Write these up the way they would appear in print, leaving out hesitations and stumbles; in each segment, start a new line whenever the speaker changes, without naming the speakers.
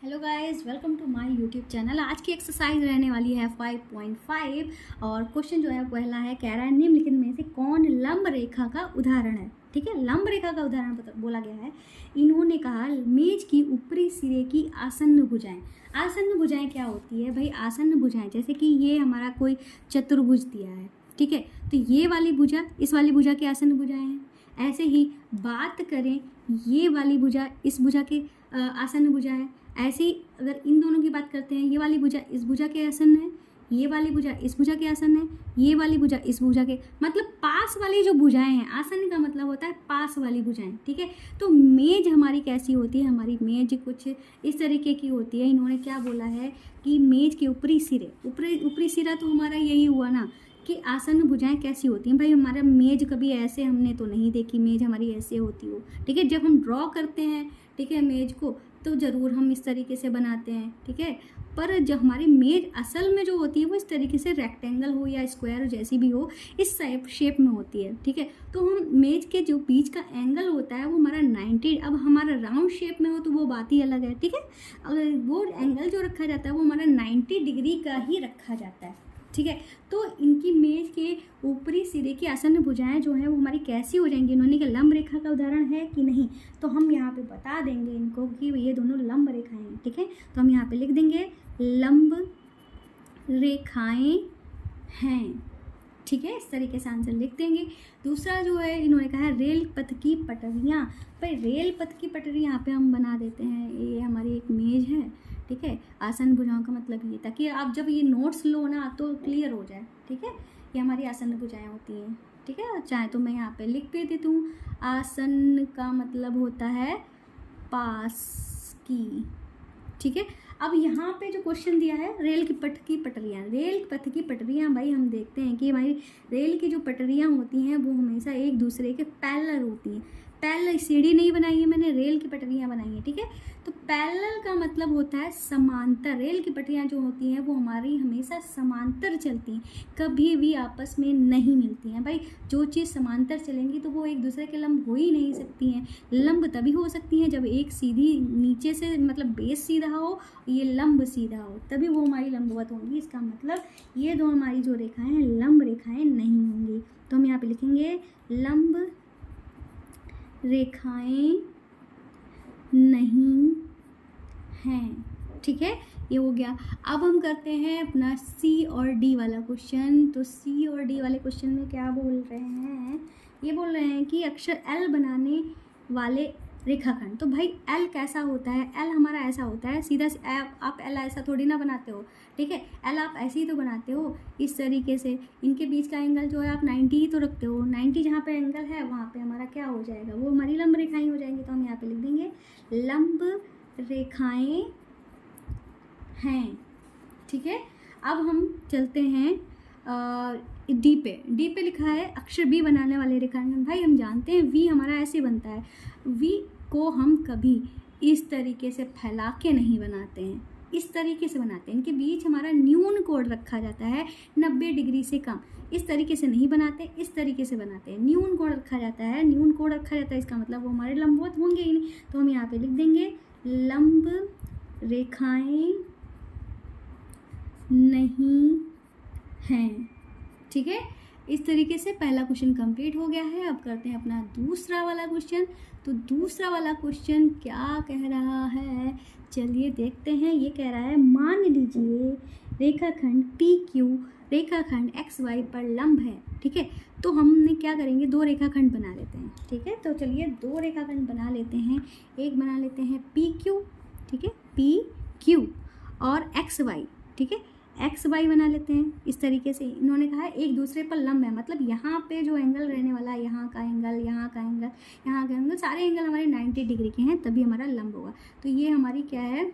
Hello guys, welcome to my YouTube channel. आज की exercise रहने वाली है 5.5 और क्वेश्चन जो है पहला है, कह रहा है निम्नलिखित में से कौन लंब रेखा का उदाहरण है। ठीक है, लंब रेखा का उदाहरण बोला गया है। इन्होंने कहा मेज की ऊपरी सिरे की आसन्न भुजाएं। आसन्न भुजाएं क्या होती है भाई? आसन्न भुजाएं जैसे कि ये हमारा कोई चतुर्भुज दिया है, ठीक है, तो ये वाली भुजा इस वाली भुजा की आसन्न भुजाएं हैं। ऐसे ही बात करें, ये वाली भुजा इस भुजा के आसन्न भुजा है। ऐसे ही अगर इन दोनों की बात करते हैं, ये वाली भुजा इस भुजा के आसन है, ये वाली भुजा इस भुजा के आसन है, ये वाली भुजा इस भुजा के, मतलब पास वाली जो भुजाएं हैं, आसन का मतलब होता है पास वाली भुजाएं। ठीक है, तो मेज हमारी कैसी होती है? हमारी मेज कुछ इस तरीके की होती है। इन्होंने क्या बोला है कि मेज के ऊपरी सिरे, ऊपरी सिरा तो हमारा यही हुआ ना कि आसन भुजाएं कैसी होती हैं भाई। हमारा मेज कभी ऐसे हमने तो नहीं देखी मेज हमारी ऐसे होती हो। ठीक है, जब हम ड्रॉ करते हैं, ठीक है, मेज को तो ज़रूर हम इस तरीके से बनाते हैं। ठीक है, पर जब हमारी मेज असल में जो होती है वो इस तरीके से रेक्टेंगल हो या स्क्वायर जैसी भी हो, इस शेप में होती है। ठीक है, तो हम मेज के जो बीच का एंगल होता है वो हमारा 90, अब हमारा राउंड शेप में हो तो वो बात ही अलग है। ठीक है, अगर वो एंगल जो रखा जाता है वो हमारा 90 डिग्री का ही रखा जाता है। ठीक है, तो इनकी मेज के ऊपरी सिरे की आसन्न भुजाएं जो हैं वो हमारी कैसी हो जाएंगी? इन्होंने कहा लंब रेखा का उदाहरण है कि नहीं, तो हम यहाँ पे बता देंगे इनको कि ये दोनों लंब रेखाएं हैं। ठीक है, तो हम यहाँ पे लिख देंगे लंब रेखाएं हैं। ठीक है, इस तरीके से आंसर लिख देंगे। दूसरा जो है, इन्होंने कहा है रेल पथ की पटरियाँ। भाई रेल पथ की पटरी यहाँ पे हम बना देते हैं। ये हमारी एक मेज है, ठीक है, आसन भुजाओं का मतलब ये, ताकि आप जब ये नोट्स लो ना तो क्लियर हो जाए। ठीक है, ये हमारी आसन भुजाएं होती हैं। ठीक है, चाहे तो मैं यहाँ पे लिख भी देती हूँ, आसन का मतलब होता है पास की। ठीक है, अब यहाँ पे जो क्वेश्चन दिया है रेल की पथ की पटरियाँ, रेल पथ की पटरियाँ, भाई हम देखते हैं कि हमारी रेल की जो पटरियाँ होती हैं वो हमेशा एक दूसरे के पैरेलल होती हैं। पैरेलल सीढ़ी नहीं बनाई है मैंने, रेल की पटरियाँ बनाई हैं। ठीक है, तो पैरेलल का मतलब होता है समांतर। रेल की पटरियाँ जो होती हैं वो हमारी हमेशा समांतर चलती हैं, कभी भी आपस में नहीं मिलती हैं। भाई जो चीज़ समांतर चलेंगी तो वो एक दूसरे के लंब हो ही नहीं सकती हैं। लंब तभी हो सकती हैं जब एक सीधी नीचे से, मतलब बेस सीधा हो, ये लंब सीधा हो, तभी वो हमारी लंबवत होंगी। इसका मतलब ये दो हमारी जो रेखाएं हैं लंब रेखाएं नहीं होंगी। तो हम यहाँ पे लिखेंगे लंब रेखाएं नहीं हैं। ठीक है, ये हो गया। अब हम करते हैं अपना सी और डी वाला क्वेश्चन। तो सी और डी वाले क्वेश्चन में क्या बोल रहे हैं? ये बोल रहे हैं कि अक्षर एल बनाने वाले रेखाखंड। तो भाई एल कैसा होता है? एल हमारा ऐसा होता है सीधा से, आप एल ऐसा थोड़ी ना बनाते हो। ठीक है, एल आप ऐसे ही तो बनाते हो, इस तरीके से। इनके बीच का एंगल जो है आप 90 ही तो रखते हो। 90 जहाँ पे एंगल है वहाँ पे हमारा क्या हो जाएगा? वो हमारी लंब रेखाएं हो जाएंगी। तो हम यहाँ पे लिख देंगे लंब रेखाएं हैं। ठीक है, अब हम चलते हैं डी पे लिखा है अक्षर बी बनाने वाले रेखाखंड। भाई हम जानते हैं वी हमारा ऐसे बनता है। वी को हम कभी इस तरीके से फैला के नहीं बनाते हैं, इस तरीके से बनाते हैं। इनके बीच हमारा न्यून कोण रखा जाता है 90 डिग्री से कम। इस तरीके से नहीं बनाते, इस तरीके से बनाते हैं। न्यून कोण रखा जाता है, न्यून कोण रखा जाता है, इसका मतलब वो हमारे लंबवत होंगे ही नहीं। तो हम यहाँ पे लिख देंगे लंब रेखाएं नहीं हैं। ठीक है, इस तरीके से पहला क्वेश्चन कंप्लीट हो गया है। अब करते हैं अपना दूसरा वाला क्वेश्चन। तो दूसरा वाला क्वेश्चन क्या कह रहा है, चलिए देखते हैं। ये कह रहा है मान लीजिए रेखाखंड पी क्यू रेखाखंड एक्स वाई पर लंब है। ठीक है, तो हमने क्या करेंगे, दो रेखाखंड बना लेते हैं। ठीक है, तो चलिए दो रेखाखंड बना लेते हैं। एक बना लेते हैं पी क्यू, ठीक है, पी क्यू, और एक्स वाई। ठीक है, एक्स वाई बना लेते हैं इस तरीके से। इन्होंने कहा है एक दूसरे पर लंब है, मतलब यहाँ पे जो एंगल रहने वाला है, यहाँ का एंगल, यहाँ का एंगल, यहाँ का एंगल, सारे एंगल हमारे 90 डिग्री के हैं, तभी हमारा लंब होगा। तो ये हमारी क्या है,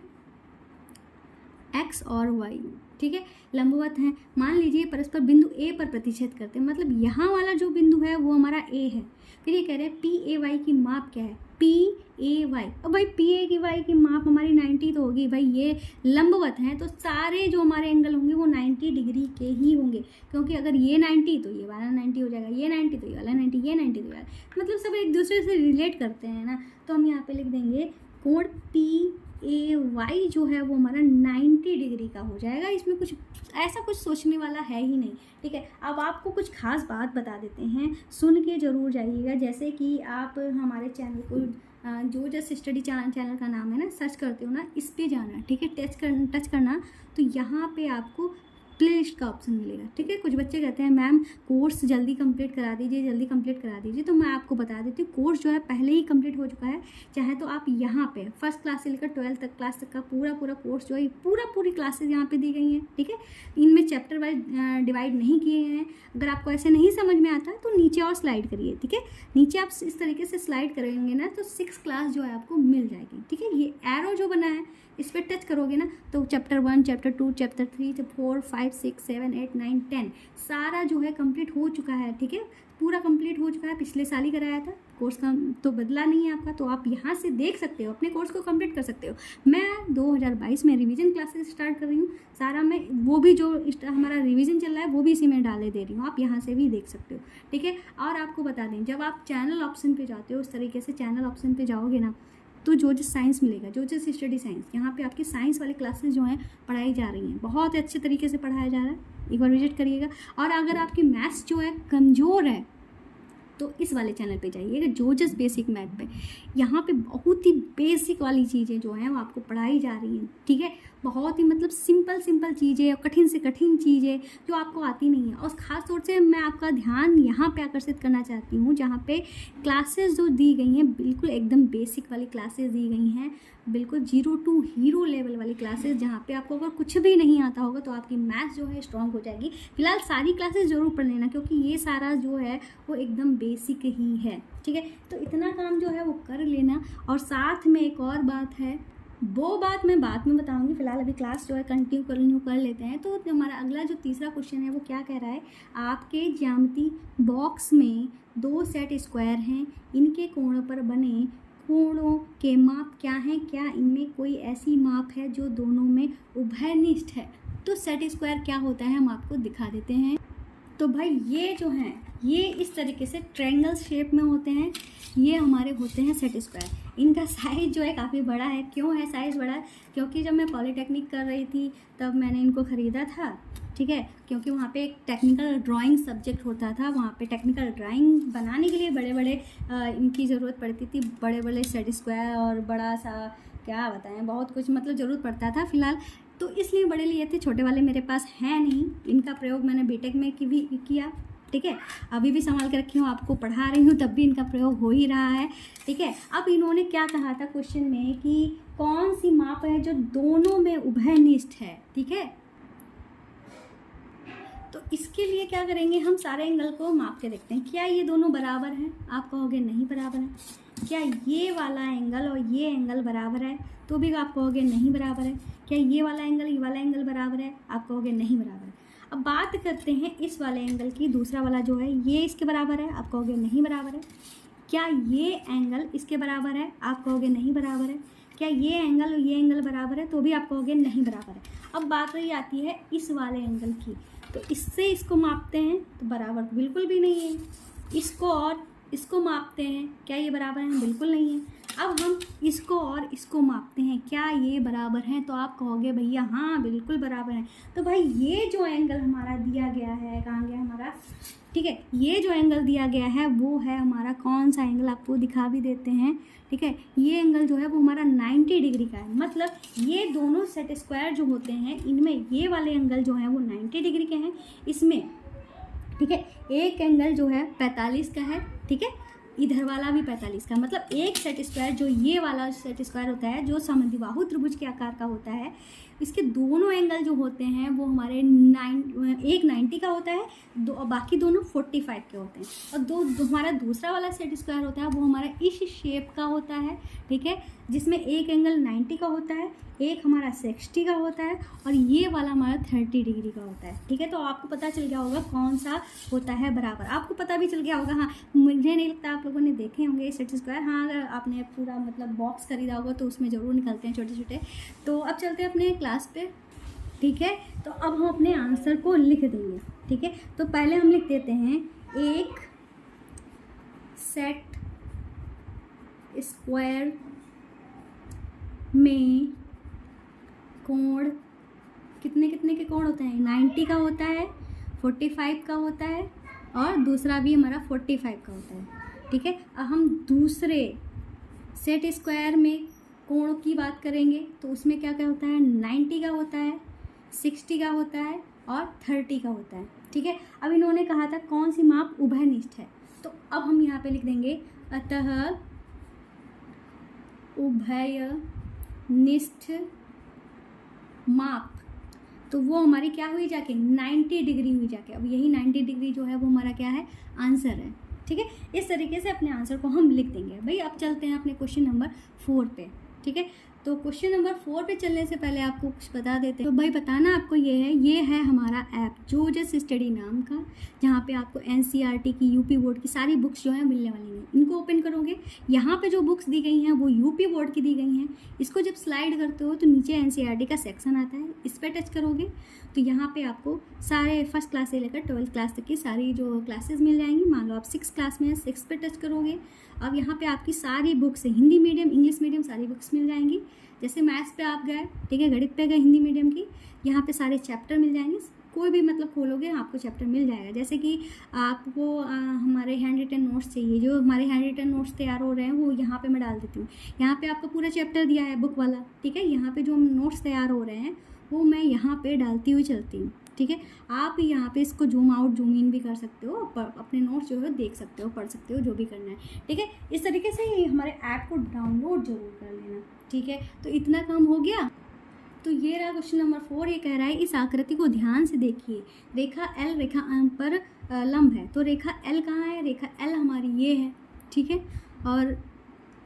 एक्स और वाई। ठीक है, लंबवत हैं। मान लीजिए परस्पर बिंदु ए पर प्रतिच्छेद करते हैं, मतलब यहाँ वाला जो बिंदु है वो हमारा ए है। फिर ये कह रहे हैं पी ए वाई की माप क्या है, पी ए वाई। अब भाई पी ए की वाई की माप हमारी 90 तो होगी। भाई ये लंबवत हैं तो सारे जो हमारे एंगल होंगे वो 90 डिग्री के ही होंगे, क्योंकि अगर ये 90 तो ये वाला 90 हो जाएगा, ये 90 तो ये वाला 90, ये 90 तो ये वाला, मतलब सब एक दूसरे से रिलेट करते हैं ना। तो हम यहाँ पे लिख देंगे कोण पी AY जो है वो हमारा 90 डिग्री का हो जाएगा। इसमें कुछ ऐसा कुछ सोचने वाला है ही नहीं, ठीक है। अब आपको कुछ खास बात बता देते हैं, सुन के ज़रूर जाइएगा। जैसे कि आप हमारे चैनल को जो जस्ट स्टडी चैनल का नाम है ना, सर्च करते हो ना, इस पे जाना, ठीक है। टच करना तो यहाँ पे आपको प्लेलिस्ट का ऑप्शन मिलेगा, ठीक है। कुछ बच्चे कहते हैं मैम कोर्स जल्दी कंप्लीट करा दीजिए, जल्दी कंप्लीट करा दीजिए। तो मैं आपको बता देती हूँ, कोर्स जो है पहले ही कंप्लीट हो चुका है। चाहे तो आप यहाँ पे फर्स्ट क्लास से लेकर 12th तक क्लास तक का पूरा कोर्स जो है पूरी क्लासेज यहाँ पे दी गई हैं, ठीक है। इनमें चैप्टर वाइज डिवाइड नहीं किए हैं। अगर आपको ऐसे नहीं समझ में आता है तो नीचे और स्लाइड करिए, ठीक है। नीचे आप इस तरीके से स्लाइड करेंगे ना तो 6 क्लास जो है आपको मिल जाएगी, ठीक है। ये एरो जो बना है इस पर टच करोगे ना तो चैप्टर 1, चैप्टर 2, चैप्टर 3, 4, 5, 6, 7, 8, 9, 10 सारा जो है कंप्लीट हो चुका है, ठीक है। पूरा कंप्लीट हो चुका है, पिछले साल ही कराया था कोर्स का, तो बदला नहीं है आपका। तो आप यहाँ से देख सकते हो, अपने कोर्स को कंप्लीट कर सकते हो। मैं 2022 में रिवीजन क्लासेस स्टार्ट कर रही हूँ, सारा मैं वो भी जो हमारा रिवीजन चल रहा है वो भी इसी में डाले दे रही हूँ, आप यहाँ से भी देख सकते हो, ठीक है। और आपको बता दें, जब आप चैनल ऑप्शन पे जाते हो, उस तरीके से चैनल ऑप्शन पे जाओगे ना तो जो साइंस मिलेगा, जो स्टडी साइंस, यहाँ पे आपकी साइंस वाली क्लासेस जो हैं पढ़ाई जा रही हैं, बहुत अच्छे तरीके से पढ़ाया जा रहा है। एक बार विजिट करिएगा। और अगर आपकी मैथ्स जो है कमज़ोर है तो इस वाले चैनल पे जाइएगा, जोजस बेसिक मैथ पे। यहाँ पे बहुत ही बेसिक वाली चीज़ें जो हैं वो आपको पढ़ाई जा रही हैं, ठीक है। बहुत ही मतलब सिंपल चीज़ें और कठिन से कठिन चीज़ें जो आपको आती नहीं है। और ख़ास तौर से मैं आपका ध्यान यहाँ पे आकर्षित करना चाहती हूँ, जहाँ पे क्लासेस जो दी गई हैं बिल्कुल एकदम बेसिक वाली क्लासेस दी गई हैं, बिल्कुल 0 to हीरो लेवल वाली क्लासेस, जहाँ पे आपको अगर कुछ भी नहीं आता होगा तो आपकी मैथ्स जो है स्ट्रॉन्ग हो जाएगी। फिलहाल सारी क्लासेस ज़रूर पढ़ लेना, क्योंकि ये सारा जो है वो एकदम बेसिक ही है, ठीक है। तो इतना काम जो है वो कर लेना। और साथ में एक और बात है, वो बात मैं बाद में बताऊंगी। फिलहाल अभी क्लास जो है कंटिन्यू कर लेते हैं। तो हमारा अगला जो तीसरा क्वेश्चन है वो क्या कह रहा है, आपके ज्यामिति बॉक्स में 2 सेट स्क्वायर हैं, इनके कोणों पर बने कोणों के माप क्या हैं, क्या इनमें कोई ऐसी माप है जो दोनों में उभयनिष्ठ है। तो सेट स्क्वायर क्या होता है हम आपको दिखा देते हैं। तो भाई ये जो हैं ये इस तरीके से ट्रायंगल शेप में होते हैं, ये हमारे होते हैं सेट स्क्वायर। इनका साइज़ जो है काफ़ी बड़ा है। क्यों है साइज़ बड़ा? क्योंकि जब मैं पॉलीटेक्निक कर रही थी तब मैंने इनको ख़रीदा था, ठीक है। क्योंकि वहाँ पे एक टेक्निकल ड्राइंग सब्जेक्ट होता था, वहाँ पे टेक्निकल ड्राइंग बनाने के लिए बड़े बड़े इनकी ज़रूरत पड़ती थी, बड़े बड़े सेट स्क्वायर और बड़ा सा क्या बताएं, बहुत कुछ मतलब ज़रूरत पड़ता था। फिलहाल तो इसलिए बड़े लिए थे, छोटे वाले मेरे पास है नहीं। इनका प्रयोग मैंने बीटेक में भी किया, ठीक है। अभी भी संभाल के रखी हूँ, आपको पढ़ा रही हूँ तब भी इनका प्रयोग हो ही रहा है, ठीक है। अब इन्होंने क्या कहा था क्वेश्चन में कि कौन सी माप है जो दोनों में उभयनिष्ठ है, ठीक है। तो इसके लिए क्या करेंगे, हम सारे एंगल को माप के देखते हैं। क्या ये दोनों बराबर हैं? आप कहोगे नहीं बराबर है। क्या ये वाला एंगल और ये एंगल बराबर है? तो भी आप कहोगे नहीं बराबर है। क्या ये वाला एंगल बराबर है? आप कहोगे नहीं बराबर है। अब बात करते हैं इस वाले एंगल की, दूसरा वाला जो है ये इसके बराबर है, आप कहोगे नहीं बराबर है। क्या ये एंगल इसके बराबर है? आप कहोगे नहीं बराबर है। क्या ये एंगल और ये एंगल बराबर है? तो भी आप कहोगे नहीं बराबर है। अब बात रही आती है इस वाले एंगल की, तो इससे इसको मापते हैं तो बराबर बिल्कुल भी नहीं है। इसको और इसको मापते हैं, क्या ये बराबर हैं? बिल्कुल नहीं है। अब हम इसको और इसको मापते हैं, क्या ये बराबर हैं? तो आप कहोगे भैया हाँ बिल्कुल बराबर हैं। तो भाई ये जो एंगल हमारा दिया गया है, कहाँ गया हमारा, ठीक है, ये जो एंगल दिया गया है वो है हमारा कौन सा एंगल, आपको दिखा भी देते हैं, ठीक है। ये एंगल जो है वो हमारा 90 डिग्री का है। मतलब ये दोनों सेट स्क्वायर जो होते हैं इनमें ये वाले एंगल जो हैं वो 90 डिग्री के हैं इसमें, ठीक है। एक एंगल जो है 45 का है, ठीक है, इधर वाला भी 45 का। मतलब एक सेट स्क्वायर जो ये वाला सेट स्क्वायर होता है जो समद्विबाहु त्रिभुज के आकार का होता है, इसके दोनों एंगल जो होते हैं वो हमारे एक 90 का होता है, दो और बाकी दोनों 45 के होते हैं। और हमारा दूसरा वाला सेट स्क्वायर होता है वो हमारा इस शेप का होता है, ठीक है, जिसमें एक एंगल 90 का होता है, एक हमारा 60 का होता है और ये वाला हमारा 30 डिग्री का होता है, ठीक है। तो आपको पता चल गया होगा कौन सा होता है बराबर, आपको पता भी चल गया होगा। हाँ, मुझे नहीं लगता आप लोगों ने देखे होंगे सेट स्क्वायर। हाँ, अगर आपने पूरा मतलब बॉक्स खरीदा होगा तो उसमें ज़रूर निकलते हैं छोटे छोटे। तो अब चलते हैं अपने क्लास पे, ठीक है। तो अब हम अपने आंसर को लिख देंगे, ठीक है। तो पहले हम लिख देते हैं एक सेट स्क्वायर में कोण कितने कितने के कोण होते हैं? 90 का होता है, 45 का होता है और दूसरा भी हमारा 45 का होता है। ठीक है, अब हम दूसरे सेट स्क्वायर में कोण की बात करेंगे तो उसमें क्या क्या होता है? 90 का होता है, 60 का होता है और 30 का होता है। ठीक है, अब इन्होंने कहा था कौन सी माप उभयनिष्ठ है, तो अब हम यहाँ पे लिख देंगे अतः उभयनिष्ठ माप, तो वो हमारी क्या हुई जाके? 90 डिग्री हुई जाके। अब यही 90 डिग्री जो है वो हमारा क्या है? आंसर है। ठीक है, इस तरीके से अपने आंसर को हम लिख देंगे। भाई अब चलते हैं अपने क्वेश्चन नंबर 4 पे। ठीक है, तो क्वेश्चन नंबर 4 पे चलने से पहले आपको कुछ बता देते हैं। तो भाई बताना आपको ये है हमारा ऐप जोजस स्टडी नाम का, जहाँ पे आपको एनसीईआरटी की, यूपी बोर्ड की सारी बुक्स जो है मिलने वाली हैं। इनको ओपन करोगे, यहाँ पे जो बुक्स दी गई हैं वो यूपी बोर्ड की दी गई हैं। इसको जब स्लाइड करते हो तो नीचे एनसीईआरटी का सेक्शन आता है, इस पर टच करोगे तो यहाँ पे आपको सारे फर्स्ट क्लास से लेकर 12th क्लास तक की सारी जो क्लासेस मिल जाएंगी। मान लो आप 6 क्लास में हैं, 6 पे टच करोगे। अब यहाँ पे आपकी सारी books, Hindi medium, English medium सारी बुक्स मिल जाएंगी। जैसे मैथ्स पे आप गए, ठीक है, गणित पे गए हिंदी मीडियम की, यहाँ पे सारे चैप्टर मिल जाएंगे। कोई भी मतलब खोलोगे आपको चैप्टर मिल जाएगा। जैसे कि आपको हमारे हैंड रिटन नोट्स चाहिए, जो हमारे हैंड रिटन नोट्स तैयार हो रहे हैं वो यहाँ पे मैं डाल देती हूँ। यहाँ पे आपको पूरा चैप्टर दिया है बुक वाला। ठीक है, यहाँ पे जो नोट्स तैयार हो रहे हैं वो मैं यहाँ पे डालती हुई चलती हूँ। ठीक है, आप यहाँ पे इसको जूम आउट जूम इन भी कर सकते हो, अपने नोट्स जो है देख सकते हो, पढ़ सकते हो, जो भी करना है। ठीक है, इस तरीके से ही हमारे ऐप को डाउनलोड जरूर कर लेना। ठीक है, तो इतना काम हो गया। तो ये रहा क्वेश्चन नंबर 4। ये कह रहा है इस आकृति को ध्यान से देखिए, रेखा एल रेखा एम पर लंब है। तो रेखा एल कहाँ है? रेखा एल हमारी ये है। ठीक है, और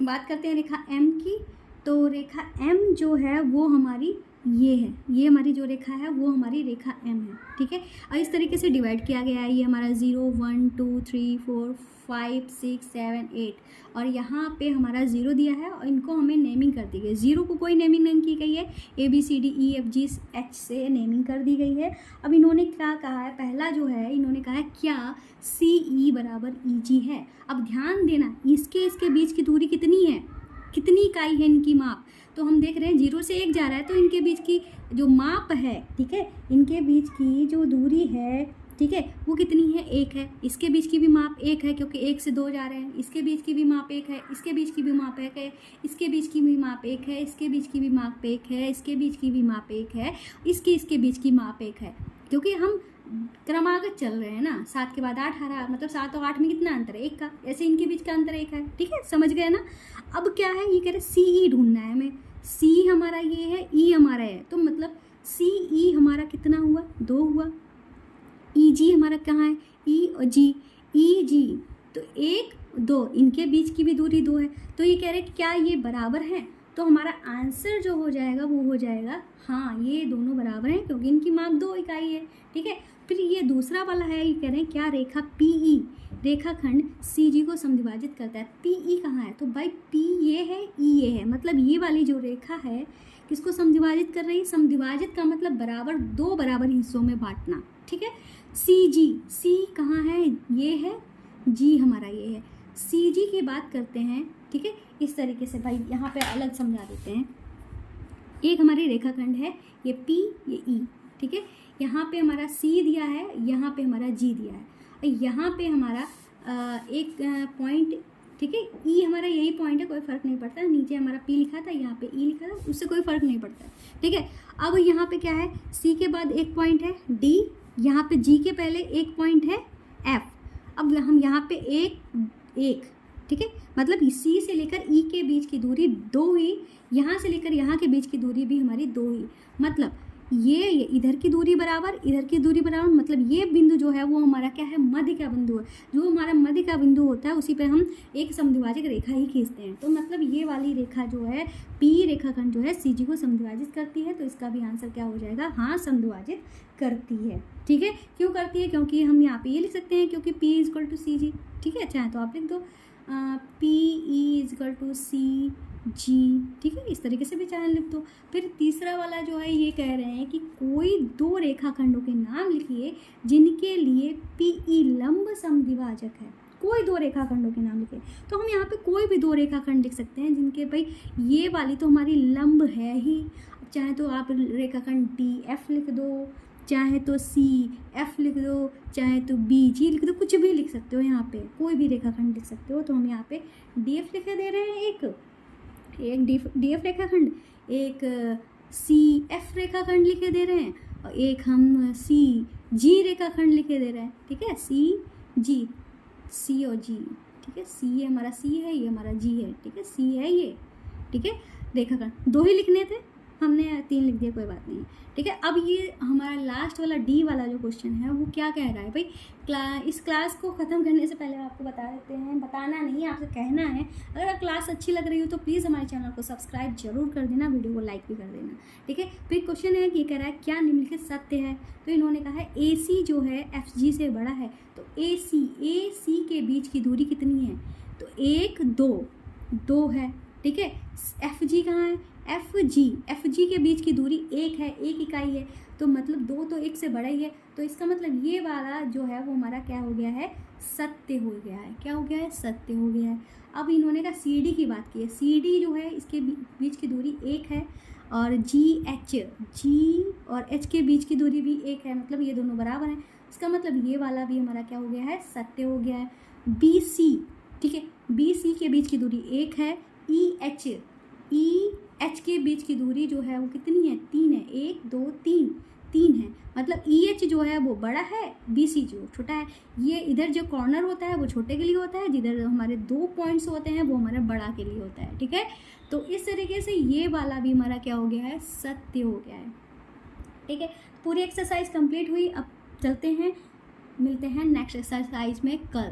बात करते हैं रेखा एम की, तो रेखा एम जो है वो हमारी ये है, ये हमारी जो रेखा है वो हमारी रेखा एम है। ठीक है, और इस तरीके से डिवाइड किया गया है। ये हमारा 0 1 2 3 4 5 6 7 8 और यहाँ पे हमारा 0 दिया है और इनको हमें नेमिंग कर दी गई है। 0 को कोई नेमिंग नहीं की गई है, ABCDEFGH से नेमिंग कर दी गई है। अब इन्होंने क्या कहा है? पहला जो है इन्होंने कहा है क्या CE बराबर EG है। अब ध्यान देना, इसके बीच की दूरी कितनी है, कितनी इकाई है इनकी माप। तो हम देख रहे हैं 0 से 1 जा रहा है, तो इनके बीच की जो माप है, ठीक है, इनके बीच की जो दूरी है, ठीक है, वो कितनी है? 1 है। इसके बीच की भी माप 1 है क्योंकि 1 से 2 जा रहे हैं। इसके बीच की भी माप 1 है, इसके बीच की भी माप 1 है, इसके बीच की भी माप 1 है, इसके बीच की भी माप 1 है, इसके बीच की भी माप 1 है, इसके बीच की माप 1 है। क्योंकि हम क्रमागत चल रहे हैं ना, 7 के बाद 8 आ रहा है, मतलब 7 और 8 में कितना अंतर है? 1 का। ऐसे इनके बीच का अंतर 1 है। ठीक है, समझ गए ना? अब क्या है, ये कह रहे CE ढूंढना है हमें। C हमारा ये है, E हमारा है, तो मतलब CE हमारा कितना हुआ? 2 हुआ। EG हमारा कहाँ है? E और G, EG तो 1 2, इनके बीच की भी दूरी 2 है। तो ये कह रहे हैं कि क्या ये बराबर है? तो हमारा आंसर जो हो जाएगा वो हो जाएगा हाँ, ये दोनों बराबर हैं क्योंकि इनकी माप 2 इकाई है। ठीक है, फिर ये दूसरा वाला है, ये कह रहे हैं क्या रेखा PE रेखाखंड CG को समद्विभाजित करता है। PE कहाँ है? तो भाई P ये है, E ये है, मतलब ये वाली जो रेखा है किसको समद्विभाजित कर रही है? समद्विभाजित का मतलब बराबर, 2 बराबर हिस्सों में बांटना। ठीक है, CG, C कहाँ है? ये है, G हमारा ये है। CG की बात करते हैं। ठीक है, इस तरीके से भाई यहाँ पे अलग समझा देते हैं। एक हमारी रेखाखंड है, ये P ये E। ठीक है, यहाँ पे हमारा C दिया है, यहाँ पे हमारा G दिया है, और यहाँ पे हमारा एक पॉइंट, ठीक है, E हमारा यही पॉइंट है, कोई फ़र्क नहीं पड़ता। नीचे हमारा P लिखा था, यहाँ पे E लिखा था, उससे कोई फ़र्क नहीं पड़ता। ठीक है, अब यहाँ पे क्या है? C के बाद एक पॉइंट है D, यहाँ पे G के पहले एक पॉइंट है F। अब हम यहाँ पे एक, ठीक है, मतलब C से लेकर E के बीच की दूरी 2 हुई, यहाँ से लेकर यहाँ के बीच की दूरी भी हमारी 2 हुई। मतलब ये इधर की दूरी बराबर, इधर की दूरी बराबर, मतलब ये बिंदु जो है वो हमारा क्या है? मध्य का बिंदु है। जो हमारा मध्य का बिंदु होता है उसी पे हम एक समद्विभाजक रेखा ही खींचते हैं। तो मतलब ये वाली रेखा जो है P रेखाखंड जो है CG को समद्विभाजित करती है। तो इसका भी आंसर क्या हो जाएगा? हाँ, समद्विभाजित करती है। ठीक है, क्यों करती है? क्योंकि हम यहाँ पे ये लिख सकते हैं क्योंकि P = CG। ठीक है, चाहे तो आप लिख दो PE = CG। ठीक है, इस तरीके से भी चाहे लिख दो। फिर तीसरा वाला जो है ये कह रहे हैं कि कोई 2 रेखाखंडों के नाम लिखिए जिनके लिए PE लंब समद्विभाजक है। कोई दो रेखाखंडों के नाम लिखे। तो हम यहाँ पे कोई भी दो रेखाखंड लिख सकते हैं जिनके भाई ये वाली तो हमारी लंब है ही। चाहे तो आप रेखाखंड डी एफ लिख दो, चाहे तो सी एफ लिख दो, चाहे तो बी जी लिख दो, कुछ भी लिख सकते हो, यहाँ पे कोई भी रेखाखंड लिख सकते हो। तो हम यहाँ पे डी एफ लिखे दे रहे हैं, एक डी एफ रेखाखंड, एक सी एफ रेखाखंड लिखे दे रहे हैं, और एक हम सी जी रेखाखंड लिखे दे रहे हैं। ठीक है, सी जी, सी और जी। ठीक है, सी ये हमारा सी है, ये हमारा जी है। ठीक है, सी है ये। ठीक है, रेखाखंड दो ही लिखने थे, हमने 3 लिख दिया, कोई बात नहीं। ठीक है, अब ये हमारा लास्ट वाला डी वाला जो क्वेश्चन है वो क्या कह रहा है भाई। इस क्लास को ख़त्म करने से पहले आपको बता देते हैं, बताना नहीं आपसे कहना है, अगर क्लास अच्छी लग रही हो तो प्लीज़ हमारे चैनल को सब्सक्राइब जरूर कर देना, वीडियो को लाइक भी कर देना। ठीक है, फिर क्वेश्चन है कि कह रहा है क्या निम्नलिखित सत्य है। तो इन्होंने कहा है ए सी जो है एफ जी से बड़ा है, तो ए सी के बीच की दूरी कितनी है। तो 1 2 है। ठीक है, एफ जी कहाँ है, एफ जी के बीच की दूरी 1 है, 1 इकाई है, तो मतलब 2 तो 1 से बड़ा ही है। तो इसका मतलब ये वाला जो है वो हमारा क्या हो गया है, सत्य हो गया है। क्या हो गया है, सत्य हो गया है। अब इन्होंने कहा सी डी की बात की है, सी डी जो है इसके बीच की दूरी 1 है, और जी और एच के बीच की दूरी भी 1 है, मतलब ये दोनों बराबर हैं। इसका मतलब ये वाला भी हमारा क्या हो गया है, सत्य हो गया है। बी सी, ठीक है, बी सी के बीच की दूरी 1 है, ई एच के बीच की दूरी जो है वो कितनी है, 3 है, 1 2 3 है, मतलब ई एच जो है वो बड़ा है, बी सी जो छोटा है। ये इधर जो कॉर्नर होता है वो छोटे के लिए होता है, जिधर हमारे 2 पॉइंट्स होते हैं वो हमारे बड़ा के लिए होता है। ठीक है, तो इस तरीके से ये वाला भी हमारा क्या हो गया है, सत्य हो गया है। ठीक है, पूरी एक्सरसाइज कंप्लीट हुई। अब चलते हैं, मिलते हैं नेक्स्ट एक्सरसाइज में कल।